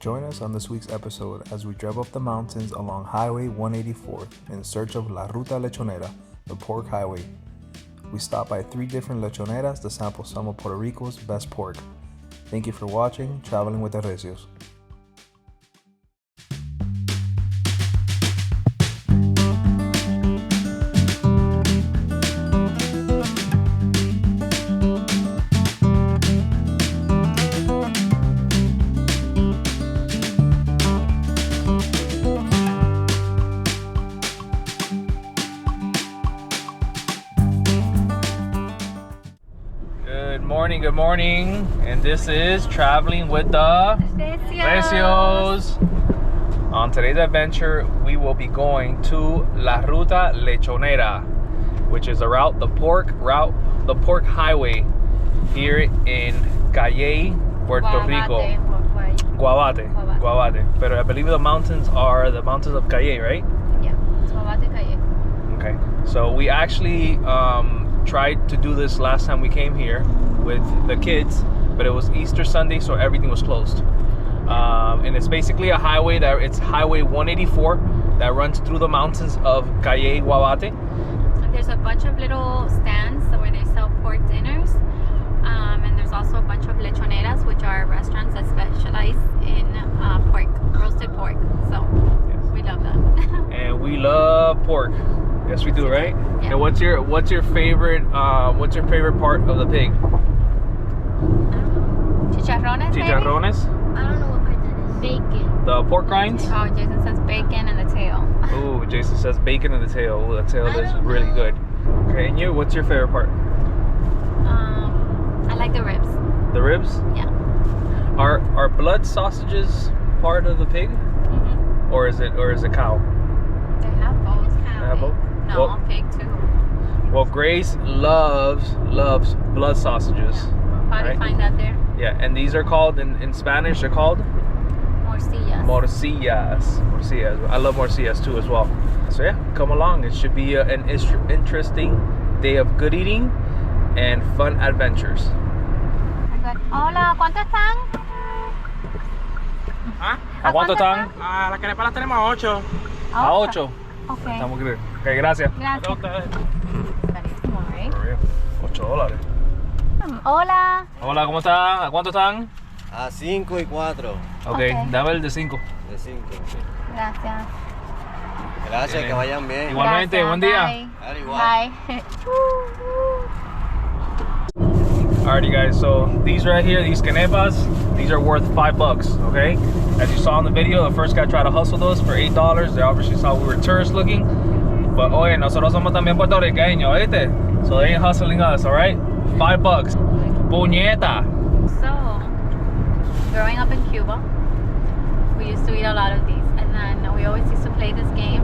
Join us on this week's episode as we drive up the mountains along Highway 184 in search of La Ruta Lechonera, the pork highway. We stop by 3 different lechoneras to sample some of Puerto Rico's best pork. Thank you for watching Traveling with the Recios. Good morning, and this is Traveling with the Recios. On today's adventure, we will be going to La Ruta Lechonera, which is the pork highway here in Puerto Rico. Guavate. But I believe the mountains are the mountains of Calle, right? Yeah, it's Guavate Calle. Okay, so we actually tried to do this last time we came here with the kids, but it was Easter Sunday, so everything was closed. And it's basically a highway it's Highway 184 that runs through the mountains of Calle, Guavate. And there's a bunch of little stands where they sell pork dinners, and there's also a bunch of lechoneras, which are restaurants that specialize in roasted pork. So yes, we love that. And we love pork. Yes, we do, right? Yeah. And what's your favorite part of the pig? Chicharrones. Chicharrones? I don't know what part that is. Bacon. The pork rinds? Oh, Jason says bacon and the tail. Ooh, Jason says bacon and the tail. Ooh, the tail is really good. Okay, and what's your favorite part? I like the ribs. The ribs? Yeah. Are blood sausages part of the pig? Mm-hmm. Or is it cow? They have both. They have both? No, well, pig too. Well, Grace loves blood sausages. We'll probably find that there. Yeah, and these are called in Spanish. They're called morcillas. I love morcillas too as well. So yeah, come along. It should be an interesting day of good eating and fun adventures. Hola, ¿cuánto están? ¿Ah? ¿A cuánto están? Las canepas las tenemos a 8. A 8. Okay. Estamos bien. Ok, gracias. Gracias. Carísimo, right? $8. Hola. Hola, ¿cómo están? ¿A cuánto están? A 5 y 4. Ok, dame el de 5. De 5, sí. Gracias. Gracias, que vayan bien. Igualmente, Gracias. buen día. Bye. Dale, igual. Bye. Alrighty guys, so these right here, these canepas, these are worth $5, okay? As you saw in the video, the first guy tried to hustle those for $8. They obviously saw we were tourist looking. But oye, nosotros somos también puertorriqueños, ¿viste? So they ain't hustling us, alright? $5. Puñeta! So, growing up in Cuba, we used to eat a lot of these. And then we always used to play this game.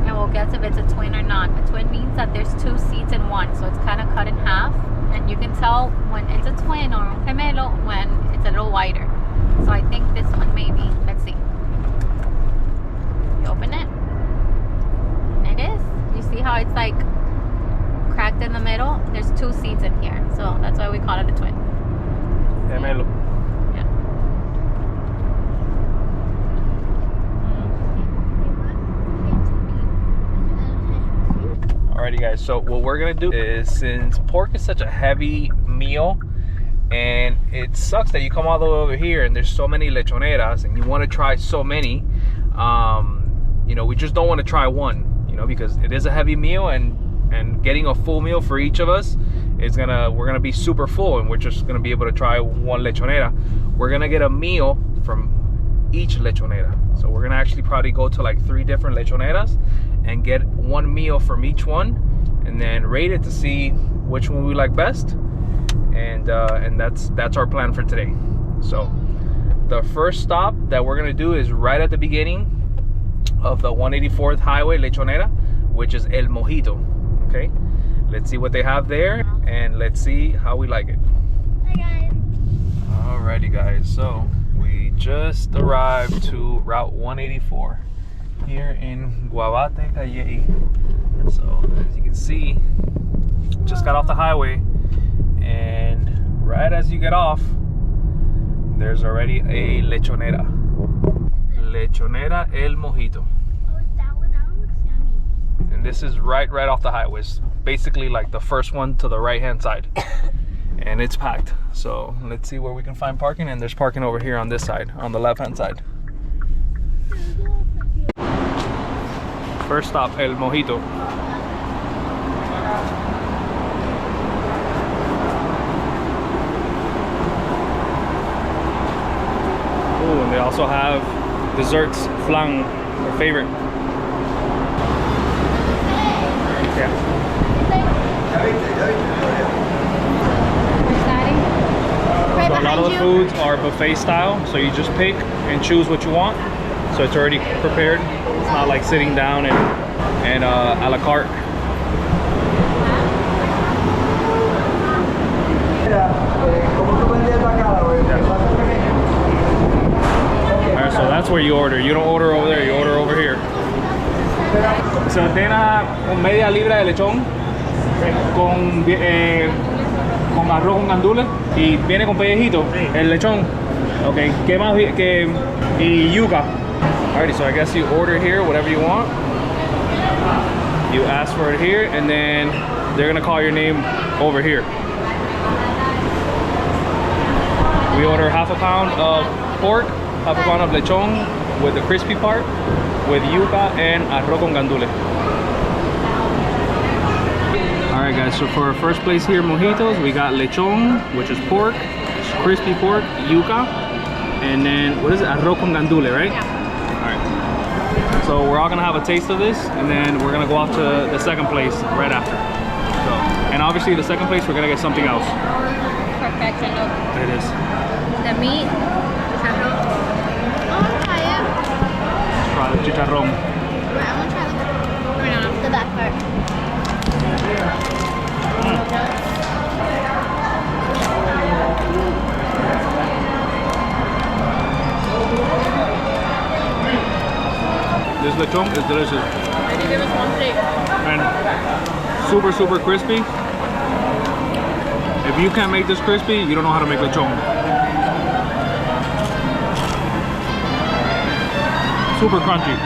And we'll guess if it's a twin or not. A twin means that there's 2 seats in one. So it's kind of cut in half. And you can tell when it's a twin or un gemelo when it's a little wider. So I think this one maybe. Let's see. You open it. It is. You see how it's like cracked in the middle? There's 2 seats in here. So that's why we call it a twin. Gemelo. Yeah. Alrighty guys, so what we're gonna do is, since pork is such a heavy meal and it sucks that you come all the way over here and there's so many lechoneras and you want to try so many, you know, we just don't want to try one, you know, because it is a heavy meal, and getting a full meal for each of us is we're gonna be super full, and we're just gonna be able to try one lechonera. We're gonna get a meal from each lechonera, so we're gonna actually probably go to like 3 different lechoneras and get one meal from each one, and then rate it to see which one we like best, and that's our plan for today. So the first stop that we're gonna do is right at the beginning of the 184th Highway Lechonera, which is El Mojito. Okay, let's see what they have there, and let's see how we like it. Hi guys. Alrighty guys, so we just arrived to Route 184 here in Guavate Calle. So as you can see, just got off the highway, and right as you get off, there's already a lechonera. Lechonera El Mojito. Oh, that one looks yummy. And this is right off the highway. It's basically like the first one to the right hand side. And it's packed. So let's see where we can find parking. And there's parking over here on this side, on the left hand side. First stop, El Mojito. Oh, and they also have desserts, flan, our favorite. Yeah. Right So a lot of the behind foods are buffet style, so you just pick and choose what you want. So it's already prepared. It's not like sitting down and a la carte. Alright, so that's where you order. You don't order over there, you order over here. Se ordena con media libra de lechón con arroz con gandules y viene con pellejito, el lechón. Okay, ¿qué más? Y yuca. Alrighty, so I guess you order here whatever you want. You ask for it here, and then they're gonna call your name over here. We order half a pound of pork, half a pound of lechon with the crispy part, with yuca and arroz con gandules. Alright guys, so for our first place here, Mojitos, we got lechon, which is pork, crispy pork, yuca, and then, what is it? Arroz con gandule, right? Yeah. Alright. So we're all gonna have a taste of this, and then we're gonna go off to the second place right after. So, and obviously the second place, we're gonna get something else. Perfection of It is. the meat. Oh, try it. Let's try the chicharrón. Right, I'm gonna try the back part. This lechon is delicious. Can you give us one plate? And super crispy. If you can't make this crispy, you don't know how to make lechon. Super crunchy.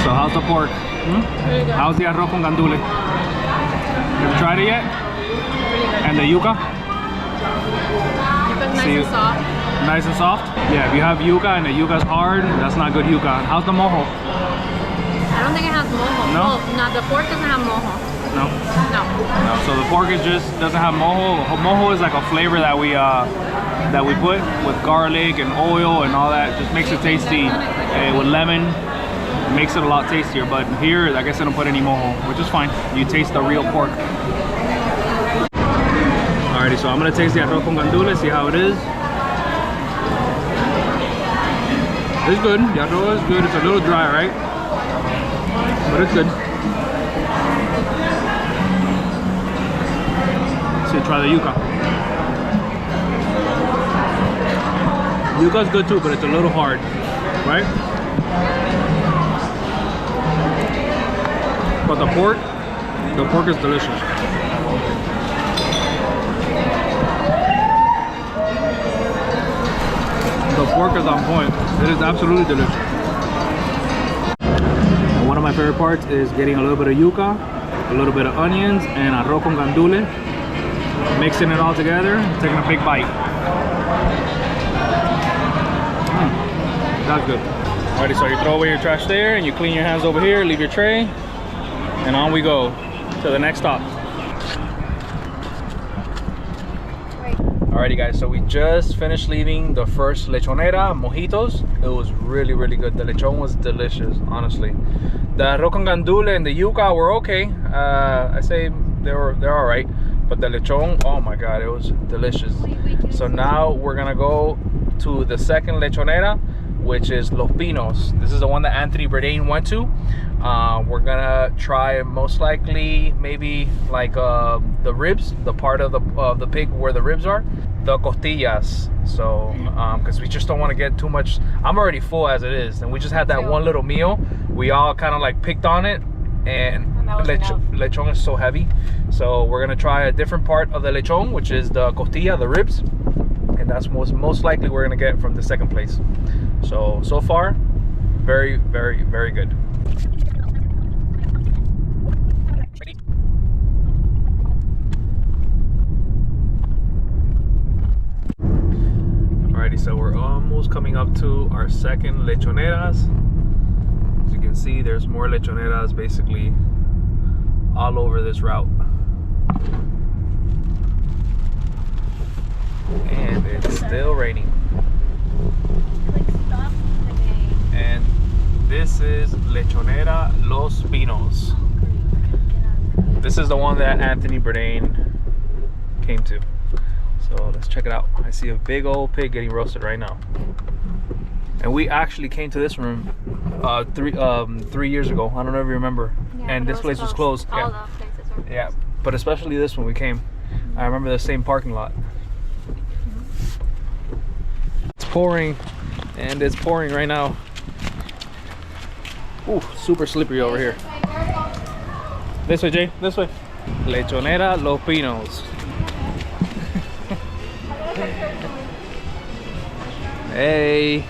So how's the pork? Really good. How's the arroz con gandule? Have you tried it yet? Really good. And the yuca? Yuca's nice See- and soft. Nice and soft? Yeah, if you have yuca and the yuca's hard, that's not good yuca. How's the mojo? I don't think it has mojo. No? Oh, no, the pork doesn't have mojo. No? No. No, so the pork is just doesn't have mojo. Mojo is like a flavor that we put with garlic and oil and all that. Just makes it tasty with lemon. Makes it a lot tastier. But here, I guess I don't put any mojo, which is fine. You taste the real pork. Alrighty, so I'm gonna taste the arroz con gandule, see how it is. It's good. The arroz is good. It's a little dry, right? But it's good. So try the yuca. Yuca's good too, but it's a little hard, right? But the pork is delicious. The pork is on point. It is absolutely delicious. And one of my favorite parts is getting a little bit of yuca, a little bit of onions, and arroz con gandule. Mixing it all together, taking a big bite. That's good. Alrighty, so you throw away your trash there, and you clean your hands over here, leave your tray, and on we go to the next stop. Alrighty guys, so we just finished leaving the first lechonera, Mojitos. It was really good. The lechon was delicious, honestly. The arroz con gandule and the yuca were okay. I say they're all right. But the lechon, oh my god, it was delicious. So now we're gonna go to the second lechonera, which is Los Pinos. This is the one that Anthony Bourdain went to. We're gonna try most likely maybe like the ribs, the part of the pig where the ribs are, the costillas. So because we just don't want to get too much. I'm already full as it is, and we just had that one little meal. We all kind of like picked on it, and lechon is so heavy. So we're gonna try a different part of the lechon, which is the costilla, the ribs, and that's most likely we're gonna get from the second place. So far Very, very, very good. Alrighty, so we're almost coming up to our second lechoneras. As you can see, there's more lechoneras basically all over this route. And it's still raining. And this is Lechonera Los Pinos. This is the one that Anthony Bourdain came to. So let's check it out. I see a big old pig getting roasted right now. And we actually came to this room 3 years ago. I don't know if you remember. Yeah, and this place was closed. All Yeah. the places were closed. Yeah, but especially this one we came. I remember the same parking lot. It's pouring, and it's pouring right now. Ooh, super slippery over here. This way, Jay, this way. Lechonera Los Pinos. Hey.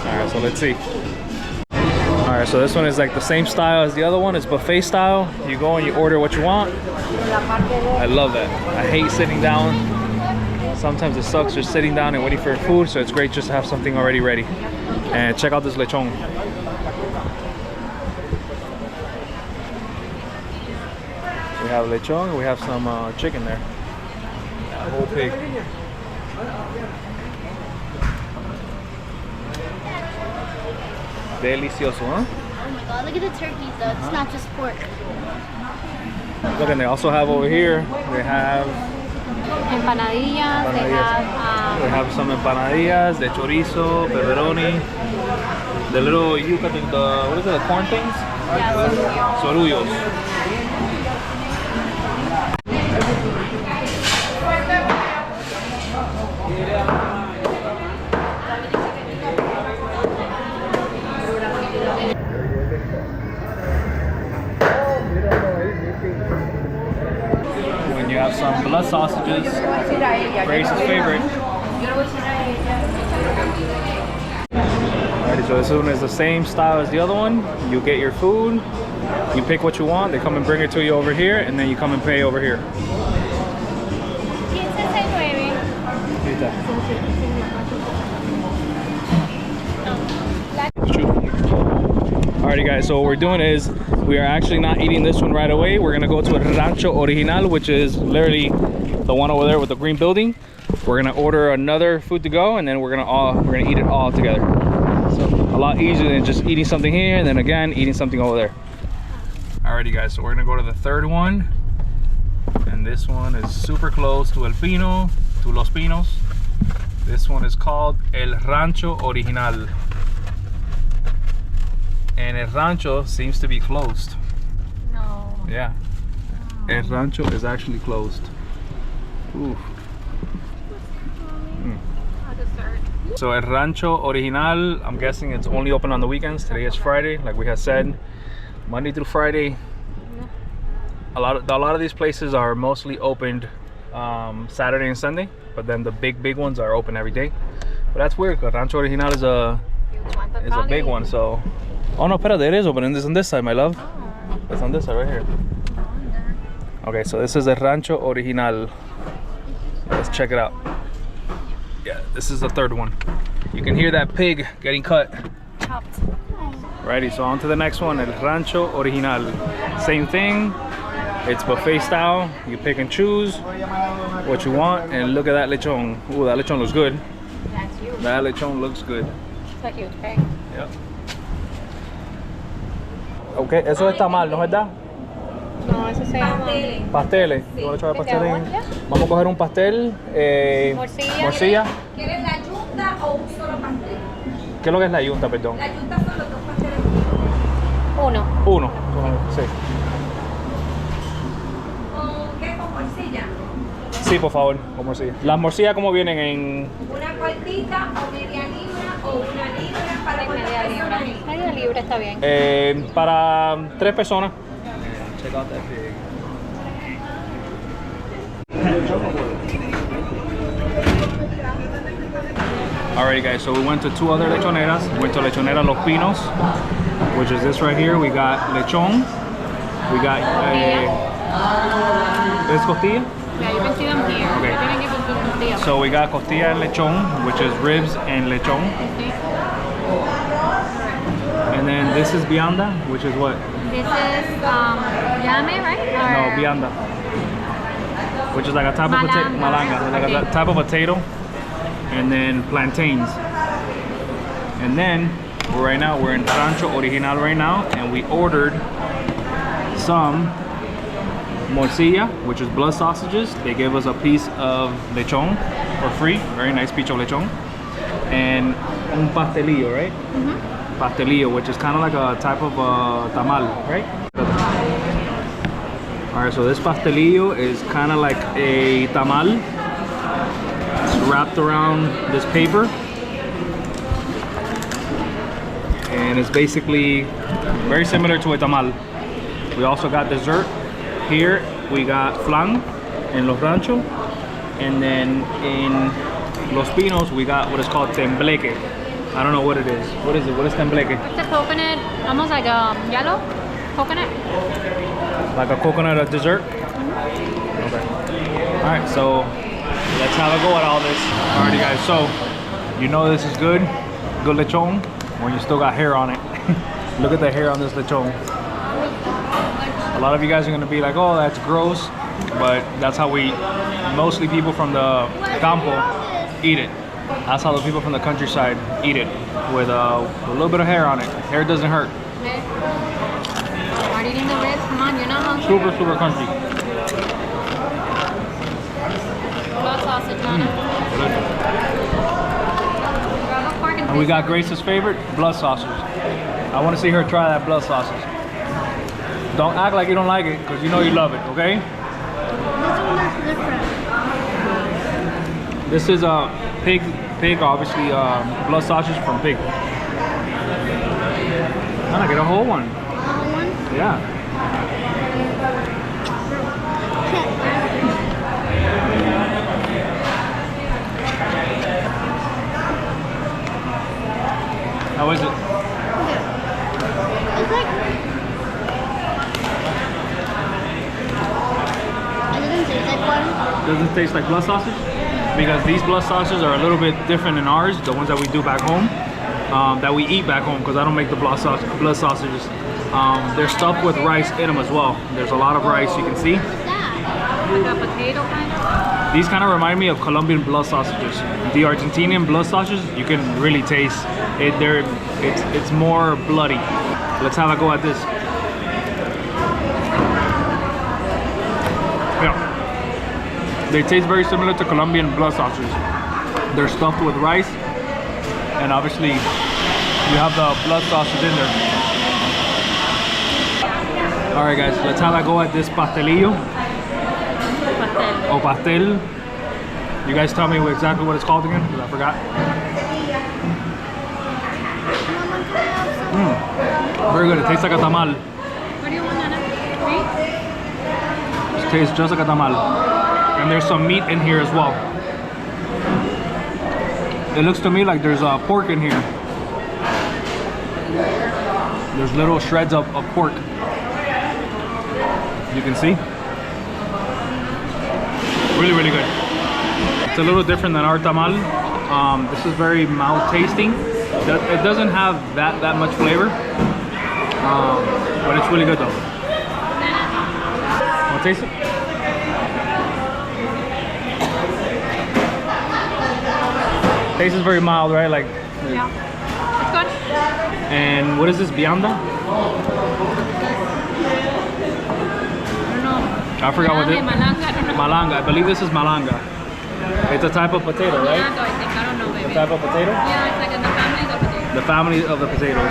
Alright, so let's see. Alright, so this one is like the same style as the other one. It's buffet style. You go and you order what you want. I love that. I hate sitting down. Sometimes it sucks just sitting down and waiting for your food, so it's great just to have something already ready. And check out this lechon. We have lechon, we have some chicken there. A whole pig. Delicioso, huh? Oh my god, look at the turkeys though. It's not just pork. Look, and they also have over here, they have Empanadillas, they have some empanadillas, de chorizo, pepperoni, the little yuca, what is it, the corn things? Yeah, Sorullos. When you have some blood sausages, Grace's favorite. Alrighty, so this one is the same style as the other one. You get your food, you pick what you want, they come and bring it to you over here, and then you come and pay over here. Alrighty guys, so what we're doing is we are actually not eating this one right away. We're gonna go to Rancho Original, which is literally the one over there with the green building. We're gonna order another food to go, and then we're gonna eat it all together. So a lot easier than just eating something here and then again eating something over there. Alrighty guys, so we're gonna go to the third one, and this one is super close to Los Pinos. This one is called El Rancho Original. And El Rancho seems to be closed. No. Yeah. El Rancho is actually closed. Ooh. So El Rancho Original, I'm guessing it's only open on the weekends. Today is Friday, like we had said. Monday through Friday. A lot of these places are mostly opened Saturday and Sunday, but then the big ones are open every day. But that's weird, because Rancho Original is a big one, so. Oh no, espérate, it is open. It's on this side, my love. Oh. It's on this side right here. Okay, so this is the Rancho Original. Let's check it out. Yeah, this is the third one. You can hear that pig getting cut. Chopped. Righty, so on to the next one, El Rancho Original. Same thing. It's buffet style. You pick and choose what you want, and look at that lechon. Ooh, that lechon looks good. That's you. That lechon looks good. It's a huge pig. Yep. Okay, eso está mal, ¿no es verdad? No, eso se llama Pasteles. You want to try pasteles? Vamos a coger un pastel. Morcilla. ¿Quieres la yunta o un solo pastel? ¿Qué es lo que es la yunta, perdón? La yunta son los dos pasteles. Uno. Sí. ¿Con qué? ¿Con morcilla? Sí, por favor, con morcilla. Las morcillas, ¿cómo vienen en...? ¿Una cuartita o media libra o una libra para cuántas personas? Media libra está bien. Para 3 personas. Check out that pig. Alrighty guys, so we went to 2 other lechoneras. We went to Lechonera Los Pinos, which is this right here. We got lechon. We got ¿es costilla? Yeah, you can see them here. Okay. They're gonna give us good costilla. So we got costilla and lechon, which is ribs and lechon. And then this is vianda, which is what? This is llame, right? No, Or vianda. Which is like a type of potato, malanga, like a type of potato. And then plantains. And then right now we're in Rancho Original right now, and we ordered some morcilla, which is blood sausages. They gave us a piece of lechon for free, very nice piece of lechon, and un pastelillo, right? Pastelillo, which is kind of like a type of tamal, right? All right, so this pastelillo is kind of like a tamal. It's wrapped around this paper, and it's basically very similar to a tamal. We also got dessert. Here we got flan in Los Rancho, and then in Los Pinos we got what is called tembleque. I don't know what it is. What is it? What is tembleque? it's a coconut, almost like a yellow coconut. Like a coconut dessert? Okay. Alright, so let's have a go at all this. Alrighty guys, so you know this is good lechon when you still got hair on it. Look at the hair on this lechon. A lot of you guys are gonna be like, oh, that's gross, but that's how mostly people from the campo eat it. That's how the people from the countryside eat it, with a little bit of hair on it. Hair doesn't hurt. Are you eating the ribs? Come on, you're not hungry. Super, super crunchy. Blood sausage, Nana. Grab a fork and And we fish. got Grace's favorite, blood sausage. I want to see her try that blood sausage. Don't act like you don't like it, because you know you love it, okay? This one is different. This is a pig, obviously, blood sausage from pig. Nana, get a whole one. Another one? Yeah. How is it? It's like... It doesn't taste like one. Does it taste like blood sausage? Because these blood sausages are a little bit different than ours, the ones that we do back home, that we eat back home, because I don't make the blood sausages. They're stuffed with rice in them as well. There's a lot of rice, you can see. What's that? Like a potato kind of. These kind of remind me of Colombian blood sausages. The Argentinian blood sausages, you can really taste it. It's more bloody. Let's have a go at this. Yeah. They taste very similar to Colombian blood sausages. They're stuffed with rice, and obviously you have the blood sausage in there. All right, guys, let's have a go at this pastelillo. Or pastel. You guys tell me exactly what it's called again, because I forgot. Very good. It tastes like a tamal. What do you want, Nana? Meat? It tastes just like a tamal. And there's some meat in here as well. It looks to me like there's pork in here. There's little shreds of pork. You can see. Really, really good. It's a little different than our tamal. This is very mild tasting. It doesn't have that much flavor, but it's really good though. Want to taste it? Taste is very mild, right? Like. Yeah. It's good. And what is this, vianda? I don't know. I forgot what it is. Malanga, I don't know. Malanga. I believe this is malanga. It's a type of potato, right? Malanga, I think. I don't know, baby. A type of potato? Yeah, it's like in the family of potatoes. The family of the potatoes.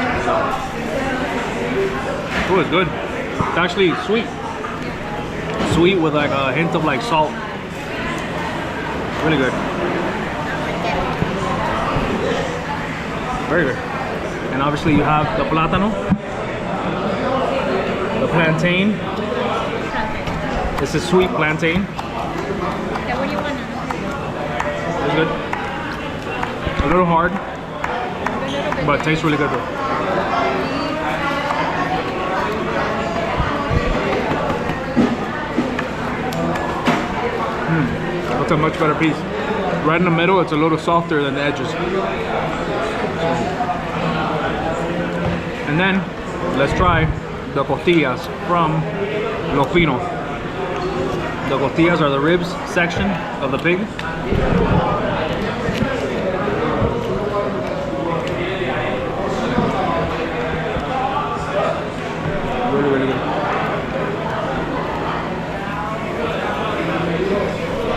Oh, it's good. It's actually sweet. Sweet with like a hint of like salt. Really good. Very good. And obviously you have the plátano, the plantain. This is sweet plantain. Yeah, what do you want, Nana? It's good. A little hard, but it tastes really good though. That's a much better piece. Right in the middle, it's a little softer than the edges. And then, let's try the costillas from Los Pinos. The costillas are the ribs section of the pig. Really, really good.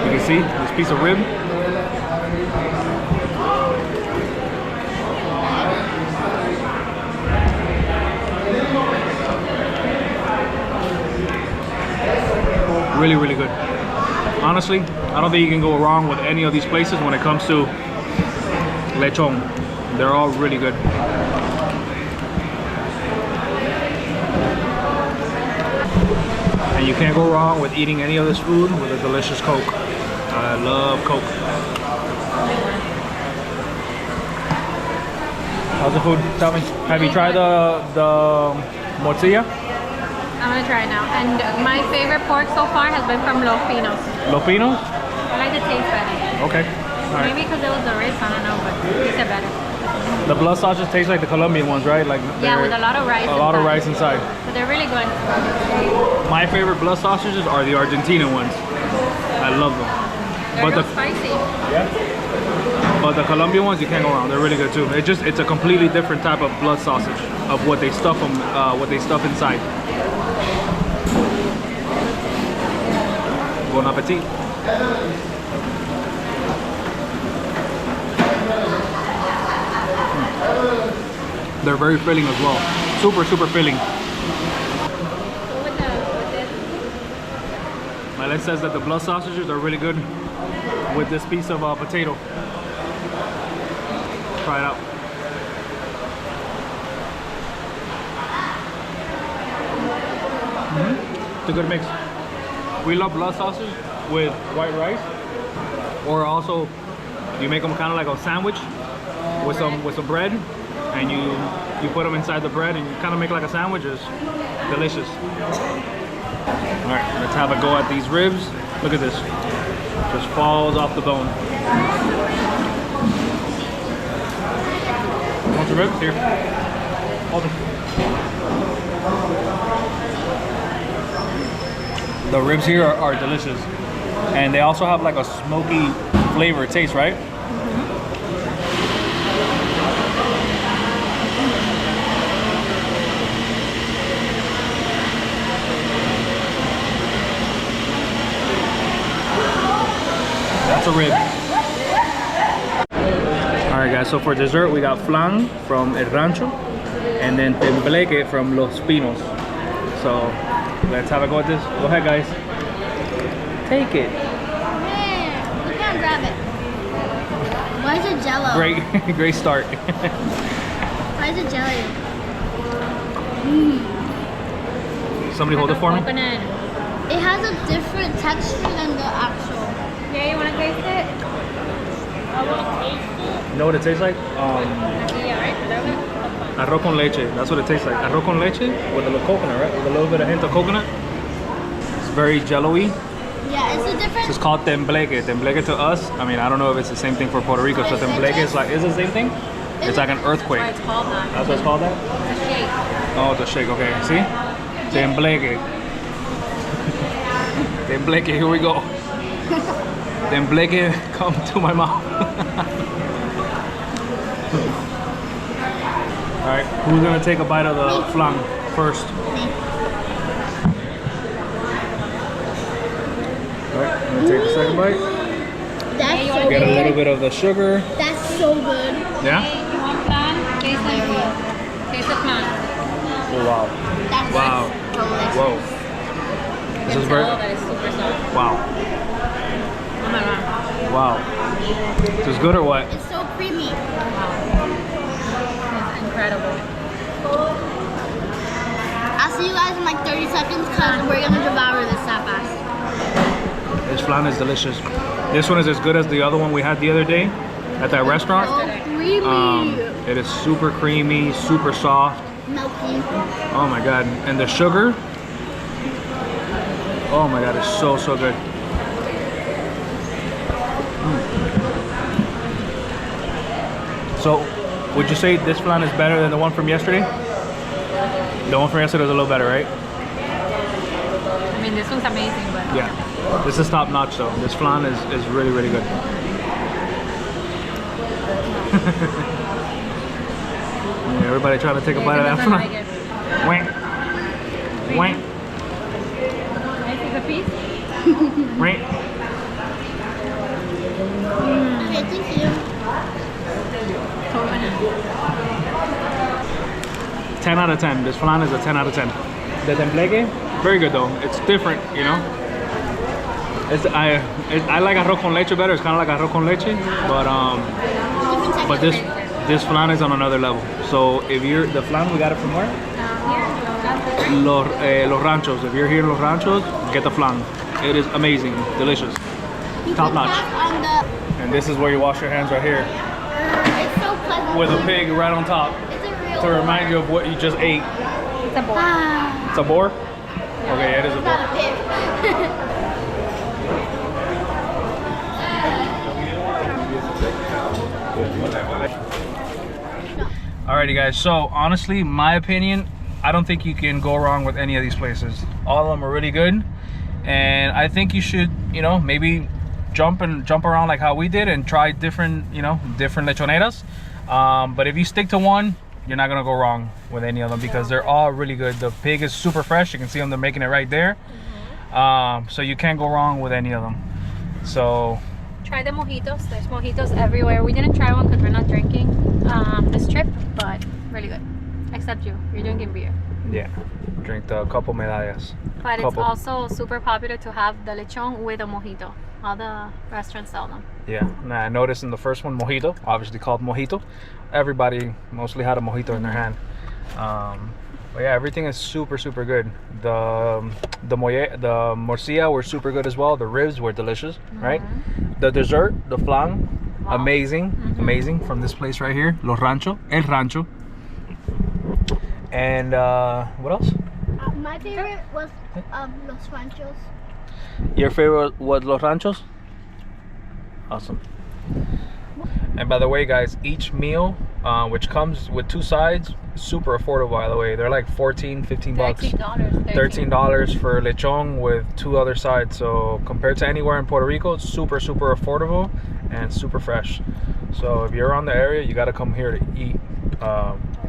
You can see this piece of rib. Really, really good. Honestly, I don't think you can go wrong with any of these places when it comes to lechon. They're all really good. And you can't go wrong with eating any of this food with a delicious Coke. I love Coke. How's the food? Tell me. Have you tried the morcilla? I'm gonna try it now. And my favorite pork so far has been from Los Pinos. Los Pinos? I like the taste better. Okay. All right. Maybe because it was the rice, I don't know, but it tasted better. The blood sausages taste like the Colombian ones, right? Like Yeah, with a lot of rice. A lot of rice inside. But they're really good. My favorite blood sausages are the Argentinian ones. I love them. They're no spicy. Yeah. But the Colombian ones, you can't go wrong. They're really good too. It's a completely different type of blood sausage of what they stuff them, what they stuff inside. Bon appetit. They're very filling as well. Super, super filling. My list says that the blood sausages are really good with this piece of potato. Try it out. It's a good mix. We love blood sausage with white rice, or also you make them kind of like a sandwich with some bread, and you put them inside the bread and you kind of make like a sandwich. It's delicious. All right, let's have a go at these ribs. Look at this, just falls off the bone. Want some ribs? Here, hold them. The ribs here are delicious, and they also have like a smoky flavor taste, right? That's a rib. All right, guys. So for dessert, we got flan from El Rancho, and then tembleque from Los Pinos. So let's have a go at this. Go ahead, guys. Take it. Man, you can't grab it. Why is it jello? Great start. Why is it jelly? Somebody hold it for me. Coconut. It has a different texture than the actual. Yeah, you want to taste it? I want to taste it. You know what it tastes like? Yeah, right? Arroz con leche. That's what it tastes like. Arroz con leche with a little coconut, right? With a little bit of hint of coconut. It's very jello-y. Yeah, it's a different. It's called tembleque. Tembleque to us, I mean, I don't know if it's the same thing for Puerto Rico. So tembleque is it the same thing? It's like an earthquake. That's why it's called that. That's what it's called that? It's a shake. Oh, it's a shake, okay. See? Tembleque. Tembleque, here we go. Tembleque, come to my mouth. Alright, who's gonna take a bite of the flan first? Alright, I'm gonna take the second bite. That's so Get a good. little bit of the sugar. That's so good. Yeah? You want flan? Taste like food. Taste the flan. Oh, wow. That's Wow. delicious. Whoa. You This can is very. tell that it's super soft. Wow. Oh my god. Wow. Is this good or what? It's so creamy. It's incredible. I'll see you guys in like 30 seconds because we're gonna devour this that fast. This flan is delicious. This one is as good as the other one we had the other day at that restaurant. Creamy. It is super creamy, super soft. Milky. Oh my god. And the sugar, oh my god, it's so good. So, would you say this flan is better than the one from yesterday? The one from yesterday was a little better, right? I mean, this one's amazing, but Yeah. This is top notch though. This flan is really good. Yeah, everybody trying to take a bite of that doesn't flan. like it. Wank. Wank. Can I take a piece? Wank. Okay, thank you. 10 out of 10. This flan is a 10 out of 10. The tembleque, very good though. It's different, you know. I like arroz con leche better. It's kind of like arroz con leche, but this flan is on another level. So if you're the flan, we got it from where? Los Ranchos. If you're here in Los Ranchos, get the flan. It is amazing, delicious, top notch. On the, And this is where you wash your hands right here, it's so pleasant. with a pig right on top It's a real. to remind you of what you just ate. It's a bowl. It's a boar? Okay, it is a It's not boar. a pig. Alrighty guys, so honestly, my opinion, I don't think you can go wrong with any of these places. All of them are really good, and I think you should, you know, maybe jump around like how we did and try different, you know, different lechoneras. But if you stick to one, you're not gonna go wrong with any of them because they're all really good. The pig is super fresh. You can see them, they're making it right there. So you can't go wrong with any of them. So Try the mojitos. There's mojitos everywhere. We didn't try one because we're not drinking this trip, but really good. Except you're drinking beer. yeah, drink the couple medallas. But it's Couple. also super popular to have the lechon with a mojito. All the restaurants sell them. Yeah, now I noticed in the first one, Mojito, obviously called Mojito, everybody mostly had a Mojito in their hand. But yeah, everything is super good. The morcilla were super good as well. The ribs were delicious, right? The dessert, the flan, amazing, amazing from this place right here, El Rancho. And what else? My favorite was Los Ranchos. Your favorite was Los Ranchos? Awesome. And by the way, guys, each meal, which comes with 2 sides, super affordable, by the way. They're like 14, 15 bucks. $13 for lechon with 2 other sides. So compared to anywhere in Puerto Rico, it's super affordable and super fresh. So if you're around the area, you got to come here to eat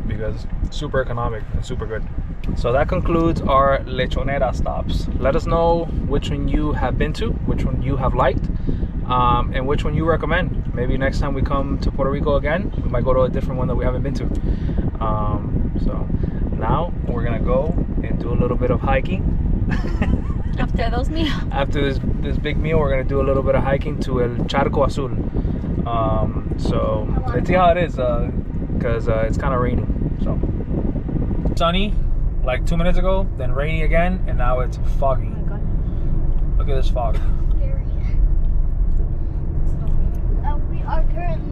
because it's super economic and super good. So that concludes our lechonera stops. Let us know which one you have been to, which one you have liked, and which one you recommend. Maybe next time we come to Puerto Rico again, we might go to a different one that we haven't been to. So now we're gonna go and do a little bit of hiking. After those meals. After this big meal, we're gonna do a little bit of hiking to El Charco Azul. So let's see how it is, because it's kind of raining. So sunny like 2 minutes ago, then rainy again, and now it's foggy. Look at this fog. We are currently